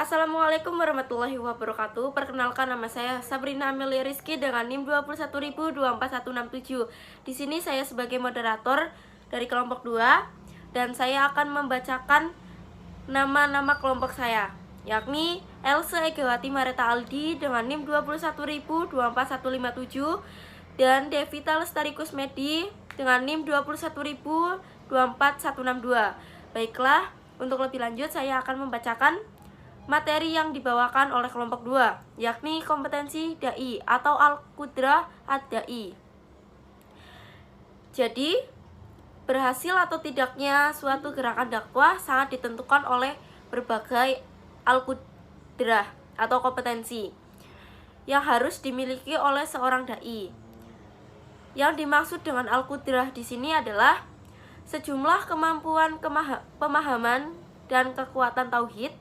Assalamualaikum warahmatullahi wabarakatuh. Perkenalkan, nama saya Sabrina Amelia Rizky dengan NIM 210241167. Di sini saya sebagai moderator dari kelompok 2 dan saya akan membacakan nama-nama kelompok saya, yakni Else Egawati Mareta Aldi dengan NIM 210241157 dan Devita Lestari Kusmedi dengan NIM 210241162. Baiklah, untuk lebih lanjut saya akan membacakan materi yang dibawakan oleh kelompok 2, yakni kompetensi dai atau Al-Qudrah Ad-Dai. Jadi, berhasil atau tidaknya suatu gerakan dakwah sangat ditentukan oleh berbagai Al-Qudrah atau kompetensi yang harus dimiliki oleh seorang dai. Yang dimaksud dengan Al-Qudrah di sini adalah sejumlah kemampuan pemahaman dan kekuatan tauhid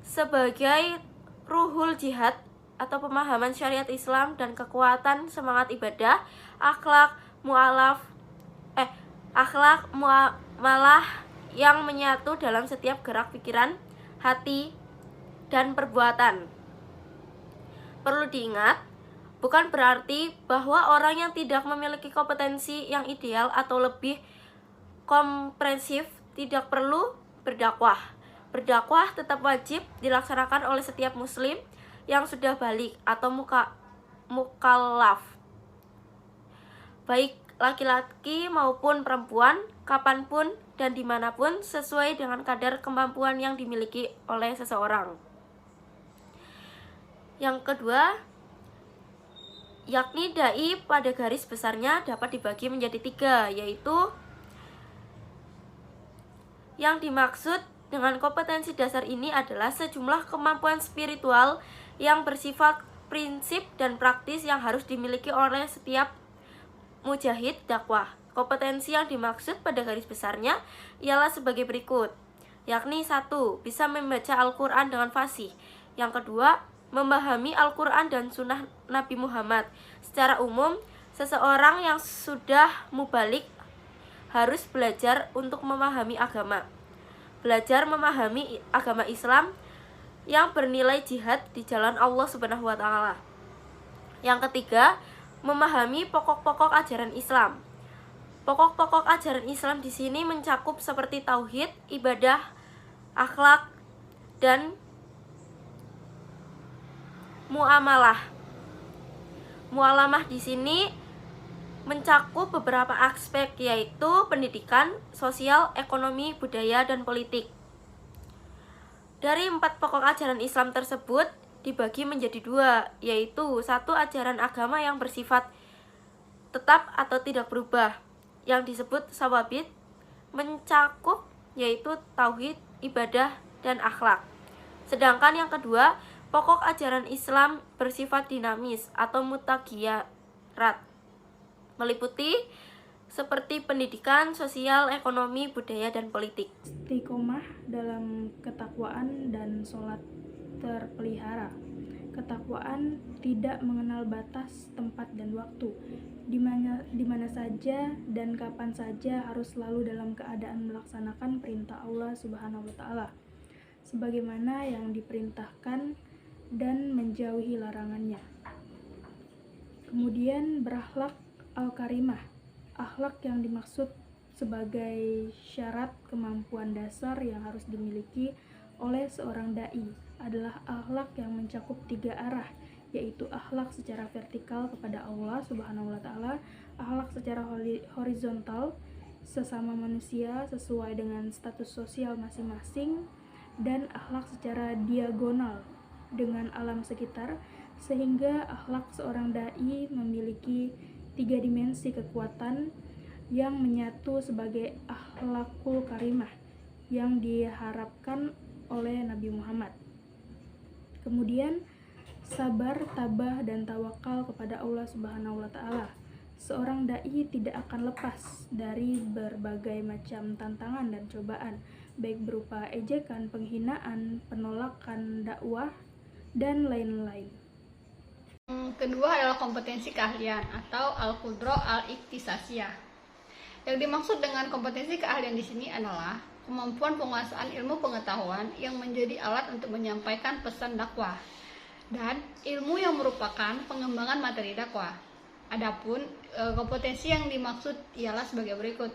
sebagai ruhul jihad atau pemahaman syariat Islam dan kekuatan semangat ibadah, akhlak muamalah yang menyatu dalam setiap gerak pikiran, hati, dan perbuatan. Perlu diingat, bukan berarti bahwa orang yang tidak memiliki kompetensi yang ideal atau lebih komprehensif tidak perlu berdakwah. Berdakwah tetap wajib dilaksanakan oleh setiap muslim yang sudah balik atau mukallaf, baik laki-laki maupun perempuan, kapanpun dan dimanapun sesuai dengan kadar kemampuan yang dimiliki oleh seseorang. Yang kedua, yakni dai pada garis besarnya dapat dibagi menjadi 3, yaitu yang dimaksud dengan kompetensi dasar ini adalah sejumlah kemampuan spiritual yang bersifat prinsip dan praktis yang harus dimiliki oleh setiap mujahid dakwah. Kompetensi yang dimaksud pada garis besarnya ialah sebagai berikut, yakni 1. Bisa membaca Al-Quran dengan fasih. Yang kedua, memahami Al-Quran dan sunnah Nabi Muhammad. Secara umum, seseorang yang sudah mubalik harus belajar untuk memahami agama. Belajar memahami agama Islam yang bernilai jihad di jalan Allah Subhanahu wa Ta'ala. Yang ketiga, memahami pokok-pokok ajaran Islam. Pokok-pokok ajaran Islam di sini mencakup seperti tauhid, ibadah, akhlak, dan muamalah. Muamalah di sini mencakup beberapa aspek, yaitu pendidikan, sosial, ekonomi, budaya, dan politik. Dari 4 pokok ajaran Islam tersebut dibagi menjadi 2, yaitu 1. Ajaran agama yang bersifat tetap atau tidak berubah, yang disebut sawabit, mencakup yaitu tauhid, ibadah, dan akhlak. Sedangkan yang kedua, pokok ajaran Islam bersifat dinamis atau mutaghirat, meliputi seperti pendidikan, sosial, ekonomi, budaya, dan politik. Istiqomah dalam ketakwaan dan sholat terpelihara. Ketakwaan tidak mengenal batas, tempat, dan waktu. Di mana saja dan kapan saja harus selalu dalam keadaan melaksanakan perintah Allah Subhanahu wa Ta'ala sebagaimana yang diperintahkan dan menjauhi larangannya. Kemudian berakhlak al-karimah. Akhlak yang dimaksud sebagai syarat kemampuan dasar yang harus dimiliki oleh seorang dai adalah akhlak yang mencakup 3 arah, yaitu akhlak secara vertikal kepada Allah Subhanahu wa Ta'ala, akhlak secara horizontal sesama manusia sesuai dengan status sosial masing-masing, dan akhlak secara diagonal dengan alam sekitar, sehingga akhlak seorang dai memiliki 3 dimensi kekuatan yang menyatu sebagai akhlakul karimah yang diharapkan oleh Nabi Muhammad. Kemudian sabar, tabah, dan tawakal kepada Allah Subhanahu wa Ta'ala. Seorang dai tidak akan lepas dari berbagai macam tantangan dan cobaan, baik berupa ejekan, penghinaan, penolakan dakwah, dan lain-lain. Kedua adalah kompetensi keahlian atau al-qudrah al-iktisasiyah. Yang dimaksud dengan kompetensi keahlian di sini adalah kemampuan penguasaan ilmu pengetahuan yang menjadi alat untuk menyampaikan pesan dakwah, dan ilmu yang merupakan pengembangan materi dakwah. Adapun kompetensi yang dimaksud ialah sebagai berikut.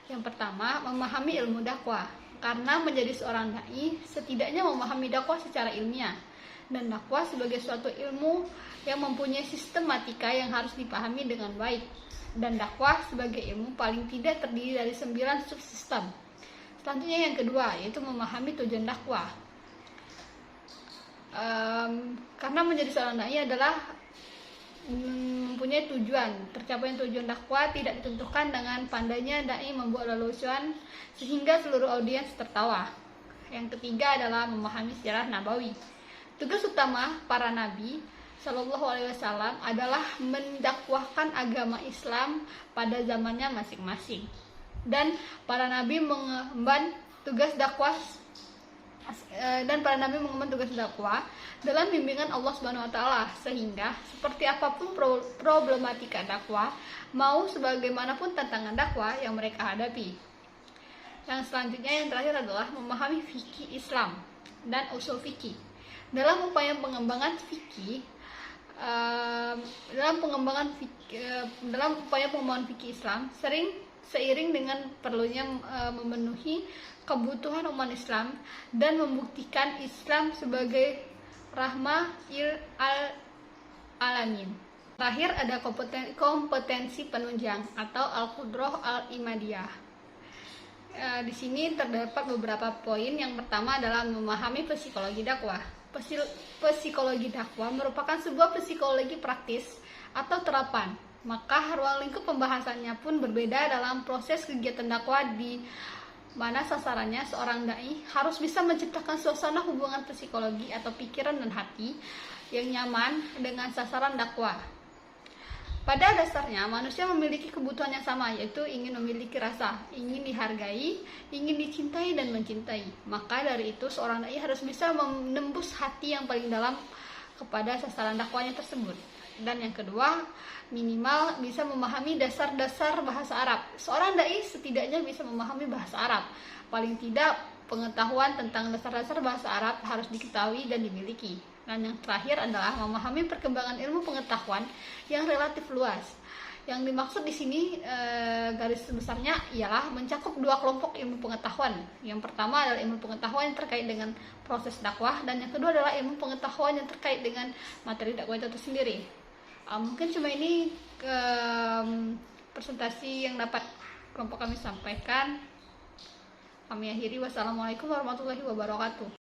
Yang pertama, memahami ilmu dakwah. Karena menjadi seorang dai, setidaknya memahami dakwah secara ilmiah. Dan dakwah sebagai suatu ilmu yang mempunyai sistematika yang harus dipahami dengan baik. Dan dakwah sebagai ilmu paling tidak terdiri dari 9 subsistem. Selanjutnya yang kedua, yaitu memahami tujuan dakwah. Karena menjadi seorang dai adalah mempunyai tujuan. Tercapainya tujuan dakwah tidak ditentukan dengan pandainya dai membuat lelucon sehingga seluruh audiens tertawa. Yang ketiga adalah memahami sirah nabawi. Tugas utama para nabi Shallallahu Alaihi Wasallam adalah mendakwahkan agama Islam pada zamannya masing-masing. Dan para nabi mengemban tugas dakwah dalam bimbingan Allah Subhanahu wa taala, sehingga seperti apapun problematika dakwah, mau sebagaimanapun tantangan dakwah yang mereka hadapi. Yang selanjutnya yang terakhir adalah memahami fikih Islam dan usul fikih. Dalam upaya pengembangan fikih dalam upaya pengembangan fikih Islam seiring dengan perlunya memenuhi kebutuhan umat Islam dan membuktikan Islam sebagai rahmah alamin. Terakhir ada kompetensi penunjang atau al-qudrah al-imadiyah. Di sini terdapat beberapa poin. Yang pertama adalah memahami psikologi dakwah. Psikologi dakwah merupakan sebuah psikologi praktis atau terapan. Maka ruang lingkup pembahasannya pun berbeda dalam proses kegiatan dakwah, di mana sasarannya seorang dai harus bisa menciptakan suasana hubungan psikologi atau pikiran dan hati yang nyaman dengan sasaran dakwah. Pada dasarnya manusia memiliki kebutuhan yang sama, yaitu ingin memiliki rasa, ingin dihargai, ingin dicintai dan mencintai. Maka dari itu seorang dai harus bisa menembus hati yang paling dalam kepada sasaran dakwahnya tersebut. Dan yang kedua, minimal bisa memahami dasar-dasar bahasa Arab. Seorang dai setidaknya bisa memahami bahasa Arab. Paling tidak pengetahuan tentang dasar-dasar bahasa Arab harus diketahui dan dimiliki. Dan yang terakhir adalah memahami perkembangan ilmu pengetahuan yang relatif luas. Yang dimaksud di sini garis besarnya ialah mencakup 2 kelompok ilmu pengetahuan. Yang pertama adalah ilmu pengetahuan yang terkait dengan proses dakwah, dan yang kedua adalah ilmu pengetahuan yang terkait dengan materi dakwah itu sendiri. Mungkin cuma ini presentasi yang dapat kelompok kami sampaikan. Kami akhiri. Wassalamualaikum warahmatullahi wabarakatuh.